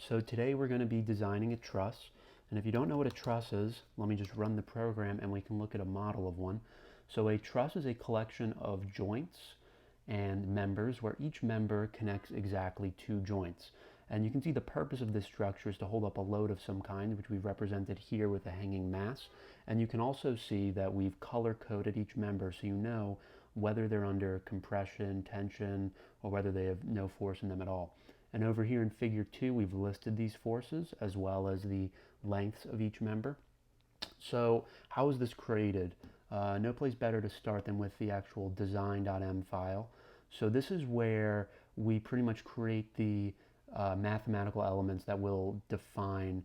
So today we're going to be designing a truss. And if you don't know what a truss is, let me just run the program and we can look at a model of one. So a truss is a collection of joints and members where each member connects exactly two joints. And you can see the purpose of this structure is to hold up a load of some kind, which we've represented here with a hanging mass. And you can also see that we've color-coded each member so you know whether they're under compression, tension, or whether they have no force in them at all. And over here in figure 2, we've listed these forces as well as the lengths of each member. So how is this created? No place better to start than with the actual design.m file. So this is where we pretty much create the mathematical elements that will define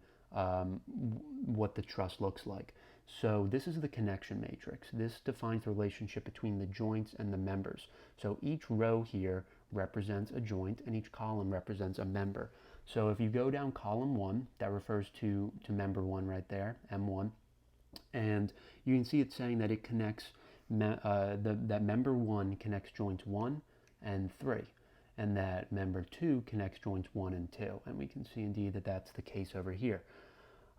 what the truss looks like. So this is the connection matrix. This defines the relationship between the joints and the members. So each row here represents a joint and each column represents a member. So if you go down column 1, that refers to member 1 right there, M1, and you can see it saying that it connects, that member 1 connects joints 1 and 3, and that member 2 connects joints 1 and 2, and we can see indeed that that's the case over here.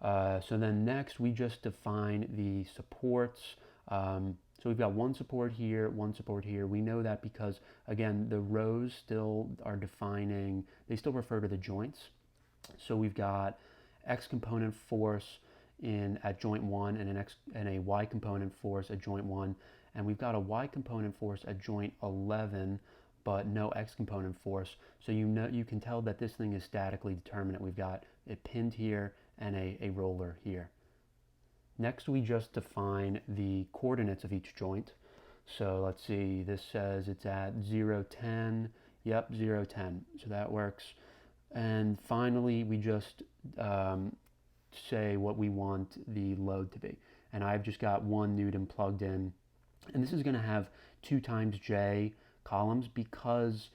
So then next we just define the supports. So we've got one support here, one support here. We know that because, again, the rows still are defining, they still refer to the joints. So we've got X component force at joint 1 and a Y component force at joint 1. And we've got a Y component force at joint 11, but no X component force. So you can tell that this thing is statically determinate. We've got it pinned here and a roller here. Next, we just define the coordinates of each joint. So let's see, this says it's at 0, 10. Yep, 0, 10. So that works. And finally, we just say what we want the load to be. And I've just got 1 Newton plugged in. And this is going to have 2 times J columns because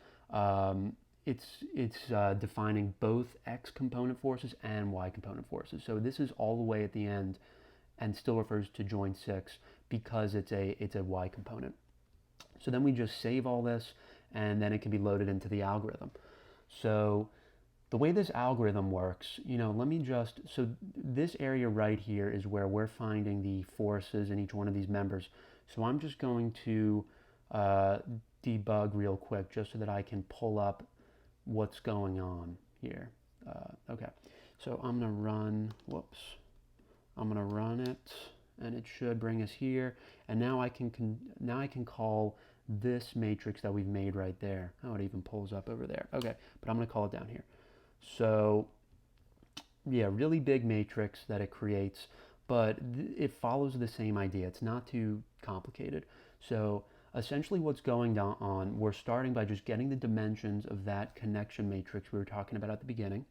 it's defining both X component forces and Y component forces. So this is all the way at the end and still refers to joint 6 because it's a Y component. So then we just save all this and then it can be loaded into the algorithm. So the way this algorithm works, so this area right here is where we're finding the forces in each one of these members. So I'm just going to debug real quick just so that I can pull up what's going on here. Okay, so I'm gonna run, I'm gonna run it and it should bring us here. And now I can call this matrix that we've made right there. Oh, it even pulls up over there. Okay, but I'm gonna call it down here. So yeah, really big matrix that it creates, but it follows the same idea. It's not too complicated. So essentially what's going on, we're starting by just getting the dimensions of that connection matrix we were talking about at the beginning.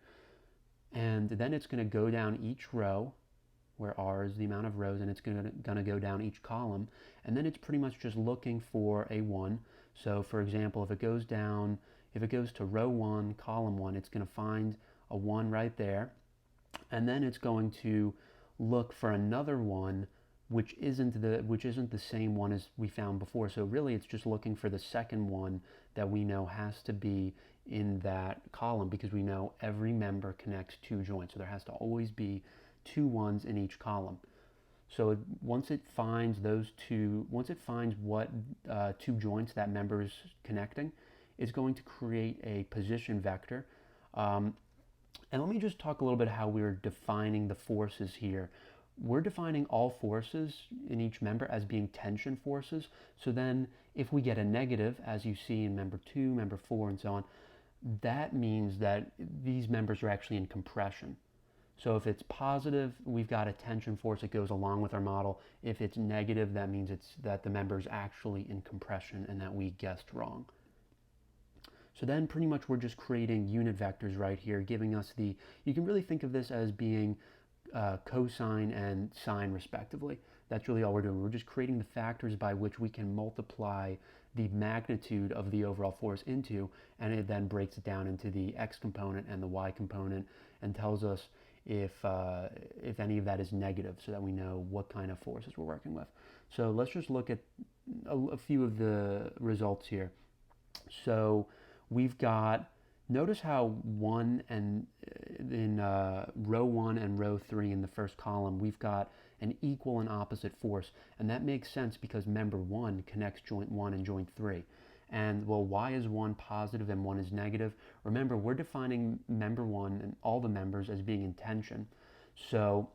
And then it's going to go down each row, where R is the amount of rows, and it's going to go down each column. And then it's pretty much just looking for a 1. So for example, if it goes to row 1, column 1, it's going to find a 1 right there. And then it's going to look for another 1 which isn't the same one as we found before. So really it's just looking for the second one that we know has to be in that column because we know every member connects 2 joints. So there has to always be 2 1s in each column. So once it finds what 2 joints that member is connecting, it's going to create a position vector. And let me just talk a little bit how we're defining the forces here. We're defining all forces in each member as being tension forces. So then if we get a negative, as you see in member 2, member 4, and so on, that means that these members are actually in compression. So if it's positive, we've got a tension force that goes along with our model. If it's negative, that means that the member is actually in compression and that we guessed wrong. So then pretty much we're just creating unit vectors right here, giving us you can really think of this as being cosine and sine respectively. That's really all we're doing. We're just creating the factors by which we can multiply the magnitude of the overall force into, and it then breaks it down into the X component and the Y component and tells us if any of that is negative so that we know what kind of forces we're working with. So let's just look at a few of the results here. So we've got Notice how in row 1 and row 3 in the first column, we've got an equal and opposite force. And that makes sense because member 1 connects joint 1 and joint 3. And, well, why is 1 positive and 1 is negative? Remember, we're defining member 1 and all the members as being in tension. So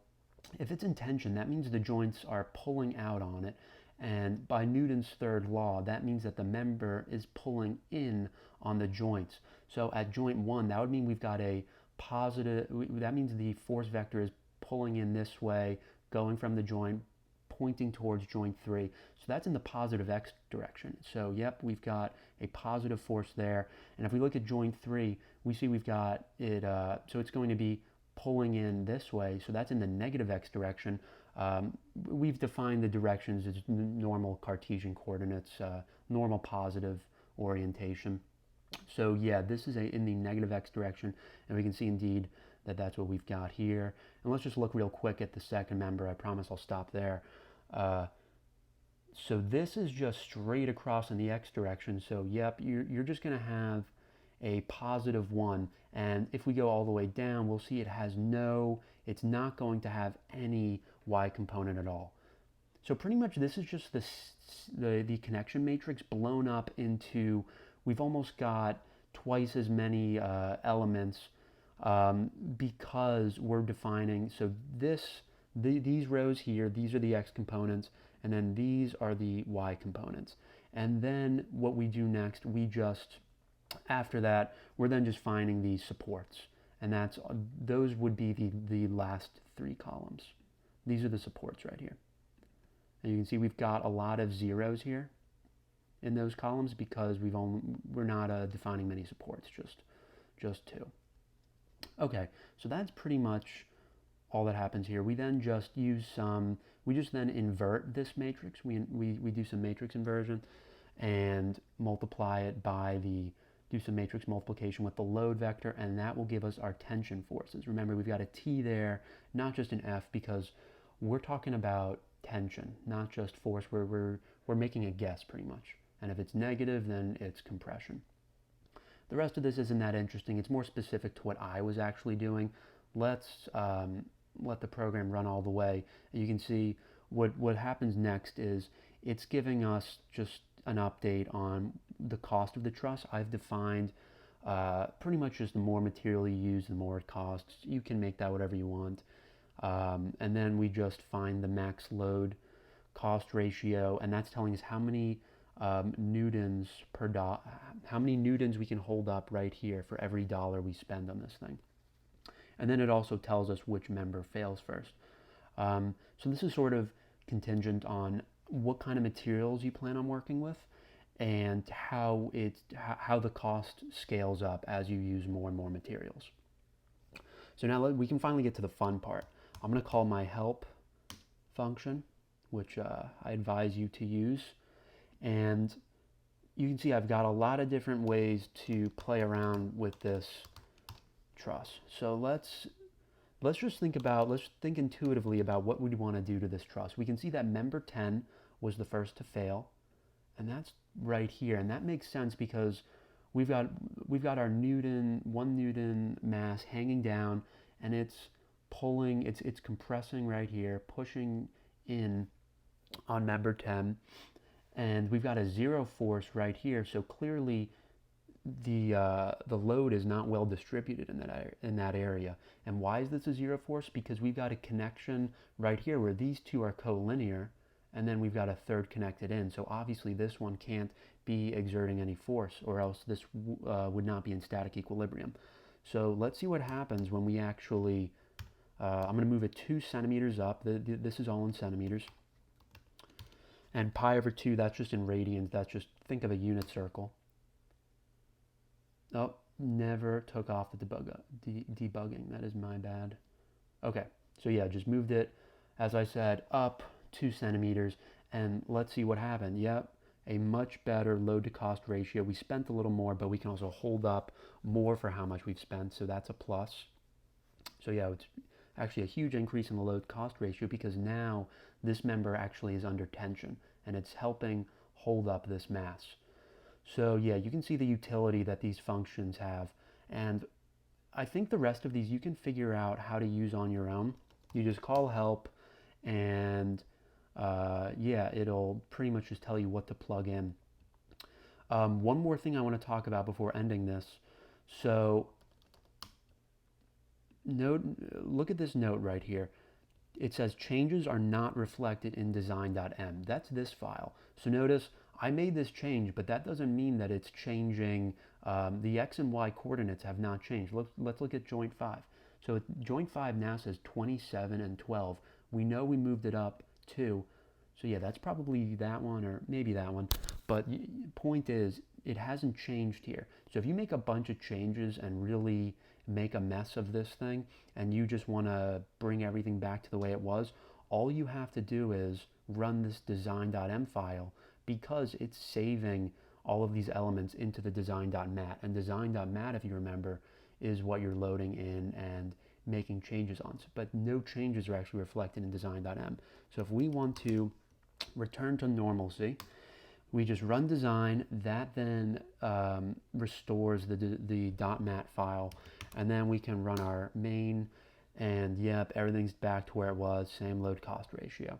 if it's in tension, that means the joints are pulling out on it. And by Newton's third law, that means that the member is pulling in on the joints. So at joint 1, that would mean we've got a positive, that means the force vector is pulling in this way, going from the joint, pointing towards joint 3. So that's in the positive x direction. So yep, we've got a positive force there. And if we look at joint 3, we see we've got it, so it's going to be pulling in this way. So that's in the negative x direction. We've defined the directions as normal Cartesian coordinates, normal positive orientation. So yeah, this is in the negative x direction, and we can see indeed that that's what we've got here. And let's just look real quick at the second member. I promise I'll stop there. So this is just straight across in the x direction. So yep, you're just going to have a positive 1. And if we go all the way down, we'll see it's not going to have any y component at all. So pretty much this is just the connection matrix blown up into, we've almost got twice as many elements because we're defining, so these rows here, these are the x components, and then these are the y components. And then what we do next, after that, we're then just finding these supports. And those would be the last 3 columns. These are the supports right here. And you can see we've got a lot of zeros here in those columns because we're not defining many supports, just 2. Okay, so that's pretty much all that happens here. We then just then invert this matrix. We do some matrix inversion and multiply it do some matrix multiplication with the load vector, and that will give us our tension forces. Remember, we've got a T there, not just an F, because we're talking about tension, not just force. We're making a guess pretty much. And if it's negative, then it's compression. The rest of this isn't that interesting. It's more specific to what I was actually doing. Let's let the program run all the way. You can see what happens next is it's giving us just an update on the cost of the truss. I've defined pretty much just the more material you use, the more it costs. You can make that whatever you want. And then we just find the max load cost ratio, and that's telling us how many newtons how many newtons we can hold up right here for every dollar we spend on this thing. And then it also tells us which member fails first. So this is sort of contingent on what kind of materials you plan on working with and how the cost scales up as you use more and more materials. So now we can finally get to the fun part. I'm going to call my help function, which I advise you to use. And you can see I've got a lot of different ways to play around with this truss. So let's think intuitively about what we'd want to do to this truss. We can see that member 10 was the first to fail, and that's right here. And that makes sense because we've got our 1 Newton mass hanging down, and it's pulling, it's compressing right here, pushing in on member 10, and we've got a 0 force right here. So clearly the load is not well distributed in that area. And why is this a 0 force? Because we've got a connection right here where these two are collinear, and then we've got a third connected in. So obviously this one can't be exerting any force, or else this would not be in static equilibrium. So let's see what happens when we actually, I'm going to move it 2 centimeters up. This is all in centimeters. And pi over 2, that's just in radians. That's just, think of a unit circle. Oh, never took off the debugging. That is my bad. Okay, so yeah, just moved it, as I said, up 2 centimeters, and let's see what happened. Yep, a much better load to cost ratio. We spent a little more, but we can also hold up more for how much we've spent, so that's a plus. So yeah, it's actually a huge increase in the load cost ratio because now this member actually is under tension, and it's helping hold up this mass. So yeah, you can see the utility that these functions have. And I think the rest of these you can figure out how to use on your own. You just call help, and yeah, it'll pretty much just tell you what to plug in. One more thing I want to talk about before ending this. So look at this note right here. It says changes are not reflected in design.m. That's this file. So notice I made this change, but that doesn't mean that it's changing. The x and y coordinates have not changed. Let's look at joint 5. So joint 5 now says 27 and 12. We know we moved it up 2. So yeah, that's probably that one or maybe that one. But point is, it hasn't changed here. So if you make a bunch of changes and really make a mess of this thing, and you just want to bring everything back to the way it was, all you have to do is run this design.m file, because it's saving all of these elements into the design.mat. And design.mat, if you remember, is what you're loading in and making changes on. But no changes are actually reflected in design.m. So if we want to return to normalcy, we just run design. That then restores the .mat file, and then we can run our main, and yep, everything's back to where it was, same load cost ratio.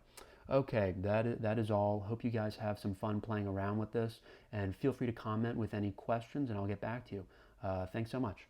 Okay, that is all. Hope you guys have some fun playing around with this, and feel free to comment with any questions, and I'll get back to you. Thanks so much.